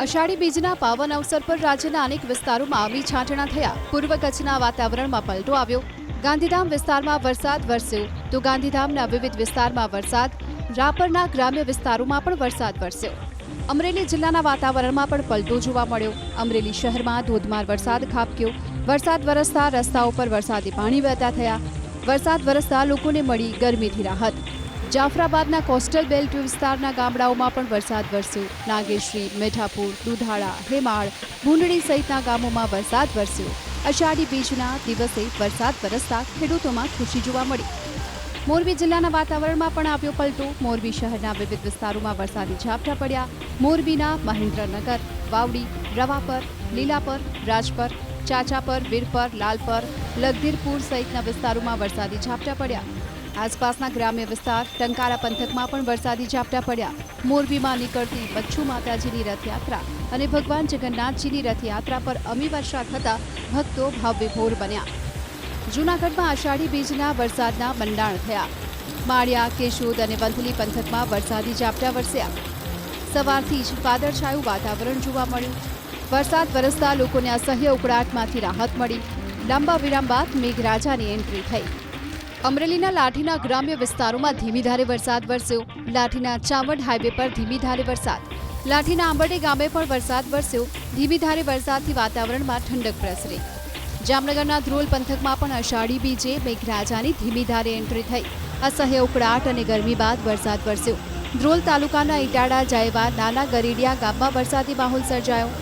અષાઢી બીજના પાવન અવસર પર રાજ્યના અનેક વિસ્તારોમાં આવી છાંટણા થયા. પૂર્વ કચ્છના વાતાવરણમાં પલટો આવ્યો. ગાંધીધામ વિસ્તારમાં વરસાદ વરસ્યો તો ગાંધીધામના વિવિધ વિસ્તારમાં વરસાદ, રાપરના ગ્રામ્ય વિસ્તારોમાં પણ વરસાદ વરસ્યો. અમરેલી જિલ્લાના વાતાવરણમાં પણ પલટો જોવા મળ્યો. અમરેલી શહેરમાં ધોધમાર વરસાદ ખાબક્યો. વરસાદ વરસતા રસ્તાઓ પર વરસાદી પાણી વહેતા થયા. વરસાદ વરસતા લોકોને મળી ગરમીથી રાહત. જાફરાબાદના કોસ્ટલ બેલ્ટ વિસ્તારના ગામડાઓમાં પણ વરસાદ વરસ્યો. નાગેશ્રી, મીઠાપુર, દુધાળા, હેમાળ, ભૂંડડી સહિતના ગામોમાં વરસાદ વરસ્યો. અષાઢી બીજના દિવસે વરસાદ વરસતા ખેડૂતોમાં ખુશી જોવા મળી. મોરબી જિલ્લાના વાતાવરણમાં પણ આવ્યો પલટો. મોરબી શહેરના વિવિધ વિસ્તારોમાં વરસાદી ઝાપટા પડ્યા. મોરબીના મહેન્દ્રનગર, વાવડી, રવાપર, લીલાપર, રાજપર, ચાચાપર, વીરપર, લાલપર, લગધીરપુર સહિતના વિસ્તારોમાં વરસાદી ઝાપટા પડ્યા. આસપાસના ગ્રામ્ય વિસ્તાર ટંકારા પંથકમાં પણ વરસાદી ઝાપટા પડ્યા. મોરબીમાં નીકળતી બચ્છુ માતાજીની રથયાત્રા અને ભગવાન જગન્નાથજીની રથયાત્રા પર અમી વર્ષા થતાં ભક્તો ભાવવિભોર બન્યા. જૂનાગઢમાં અષાઢી બીજના વરસાદના મંડાણ થયા. માળિયા, કેશોદ અને વંથલી પંથકમાં વરસાદી ઝાપટા વરસ્યા. સવારથી જ વાદળછાયું વાતાવરણ જોવા મળ્યું. વરસાદ વરસતા લોકોને અસહ્ય ઉકળાટમાંથી રાહત મળી. લાંબા વિરામ બાદ મેઘરાજાની એન્ટ્રી થઈ. અમરેલીના લાઠીના ગ્રામ્ય વિસ્તારોમાં ધીમી ધારે વરસાદ વરસ્યો. લાઠીના ચામડ હાઈવે પર ધીમી ધારે વરસાદ. લાઠીના આંબરડી ગામે પણ વરસાદ વરસ્યો. ધીમી ધારે વરસાદથી વાતાવરણમાં ઠંડક પ્રસરી. જામનગરના ધ્રોલ પંથકમાં પણ અષાઢી બીજે મેઘરાજાની ધીમી ધારે એન્ટ્રી થઈ. અસહ્ય ઉકળાટ અને ગરમી બાદ વરસાદ વરસ્યો. ધ્રોલ તાલુકાના ઇટાડા, જાયવા, નાના ગરીડિયા ગામમાં વરસાદી માહોલ સર્જાયો.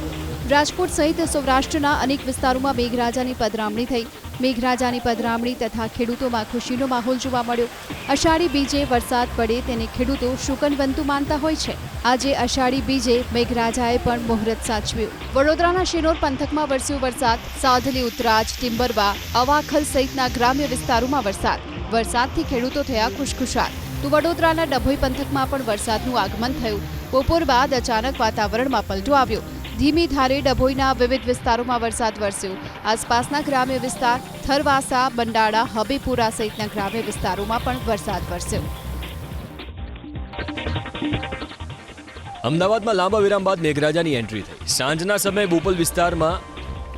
રાજકોટ સહિત સૌરાષ્ટ્રના અનેક વિસ્તારોમાં મેઘરાજાની પધરામણી થઈ. મેઘરાજાની પધરામણી તથા ખેડૂતોમાં ખુશીનો માહોલ જોવા મળ્યો. અષાઢી બીજે વરસાદ પડે તેને ખેડૂતો શુકનવંતુ માનતા હોય છે. આજે અષાઢી બીજે મેઘરાજાએ પણ મુહૂર્ત સાચવ્યું. વડોદરાના શિનોર પંથકમાં વરસ્યો વરસાદ. સાધલી, ઉતરાજ, ટિમ્બરવા, અવાખલ સહિતના ગ્રામ્ય વિસ્તારોમાં વરસાદ. વરસાદથી ખેડૂતો થયા ખુશખુશાલ. તો વડોદરાના ડભોઈ પંથકમાં પણ વરસાદનું આગમન થયું. બપોર બાદ અચાનક વાતાવરણમાં પલટો આવ્યો. ધીમી ધારે ડભોઈના વિવિધ વિસ્તારોમાં વરસાદ વરસ્યો. આસપાસના ગ્રામ્ય વિસ્તાર થરવાસા, બંડાળા, હબીપુરા સહિતના ગ્રામ્ય વિસ્તારોમાં પણ વરસાદ વરસ્યો. અમદાવાદમાં લાંબા વિરામ બાદ મેઘરાજાની એન્ટ્રી થઈ. સાંજના સમયે બોપલ વિસ્તારમાં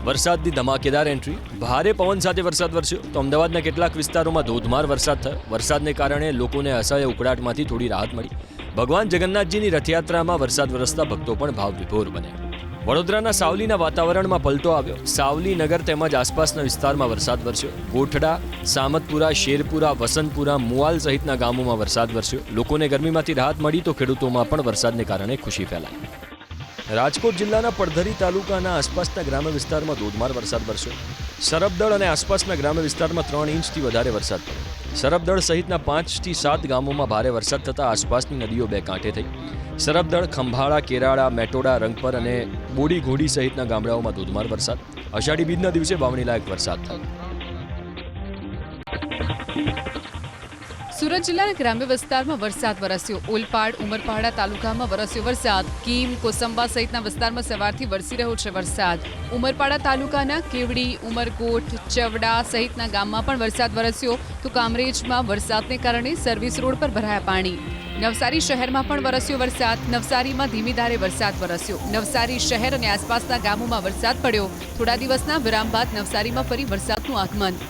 વરસાદની ધમાકેદાર એન્ટ્રી. ભારે પવન સાથે વરસાદ વરસ્યો તો અમદાવાદના કેટલાક વિસ્તારોમાં ધોધમાર વરસાદ થયો. વરસાદને કારણે લોકોને અસહ્ય ઉકળાટમાંથી થોડી રાહત મળી. ભગવાન જગન્નાથજીની રથયાત્રામાં વરસાદ વરસતા ભક્તો પણ ભાવવિભોર બન્યા. વડોદરાના સાવલીના વાતાવરણમાં પલટો આવ્યો. સાવલી નગર તેમજ આસપાસના વિસ્તારમાં વરસાદ વરસ્યો. ગોઠડા, સામતપુરા, શેરપુરા, વસંતપુરા, મુવાલ સહિતના ગામોમાં વરસાદ વરસ્યો. લોકોને ગરમીમાંથી રાહત મળી તો ખેડૂતોમાં પણ વરસાદને કારણે ખુશી ફેલાઈ. રાજકોટ જિલ્લાના પડધરી તાલુકાના આસપાસના ગ્રામ્ય વિસ્તારમાં ધોધમાર વરસાદ વરસ્યો. સરબદળ અને આસપાસના ગ્રામ્ય વિસ્તારમાં 3 ઇંચથી વધારે વરસાદ પડ્યો. સરબદળ સહિતના 5 થી 7 ગામોમાં ભારે વરસાદ થતાં આસપાસની નદીઓ બે કાંઠે થઈ. સરબદળ, ખંભાળા, કેરાળા, મેટોડા, રંગપર અને બોડી ઘોડી સહિતના ગામડાઓમાં ધોધમાર વરસાદ. અષાઢી બીજના દિવસે વાવણી લાયક વરસાદ થયો. સુરત જિલ્લાના ગ્રામ્ય વિસ્તારમાં વરસાદ વરસ્યો. ઓલપાડ, ઉમરપાડા તાલુકામાં વરસ્યો વરસાદ. કીમ, કોસંબા સહિતના વિસ્તારમાં સવારથી વરસી રહ્યો છે વરસાદ. ઉમરપાડા તાલુકાના કેવડી, ઉમરકોટ, ચવડા સહિતના ગામમાં પણ વરસાદ વરસ્યો તો કામરેજમાં વરસાદને કારણે સર્વિસ રોડ પર ભરાયા પાણી. નવસારી શહેરમાં પણ વરસ્યો વરસાદ. નવસારીમાં ધીમી ધારે વરસાદ વરસ્યો. નવસારી શહેર અને આસપાસના ગામોમાં વરસાદ પડ્યો. થોડા દિવસના વિરામ બાદ નવસારીમાં ફરી વરસાદનું આગમન.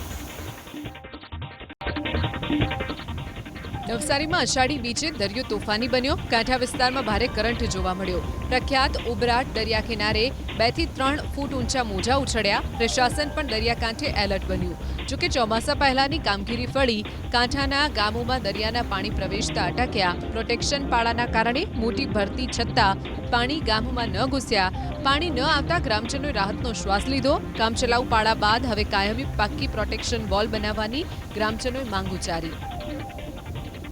નવસારીમાં અષાઢી બીજે દરિયો તોફાની બન્યો. કાંઠા વિસ્તારમાં ભારે કરંટ જોવા મળ્યો. પ્રખ્યાત ઉબરાટ દરિયા કિનારે 2 થી 3 ફૂટ ઊંચા મોજા ઉછળ્યા. પ્રશાસન પણ દરિયાકાંઠે એલર્ટ બન્યું. જોકે ચોમાસા પહેલાની કામગીરી ફળી. કાંઠાના ગામોમાં દરિયાના પાણી પ્રવેશતા અટક્યા. પ્રોટેક્શન પાળાના કારણે મોટી ભરતી છતાં પાણી ગામોમાં ન ઘૂસ્યા. પાણી ન આવતા ગ્રામજનોએ રાહતનો શ્વાસ લીધો. કામચલાઉ પાળા બાદ હવે કાયમી પાક્કી પ્રોટેક્શન વોલ બનાવવાની ગ્રામજનોએ માંગ ઉચ્ચારી.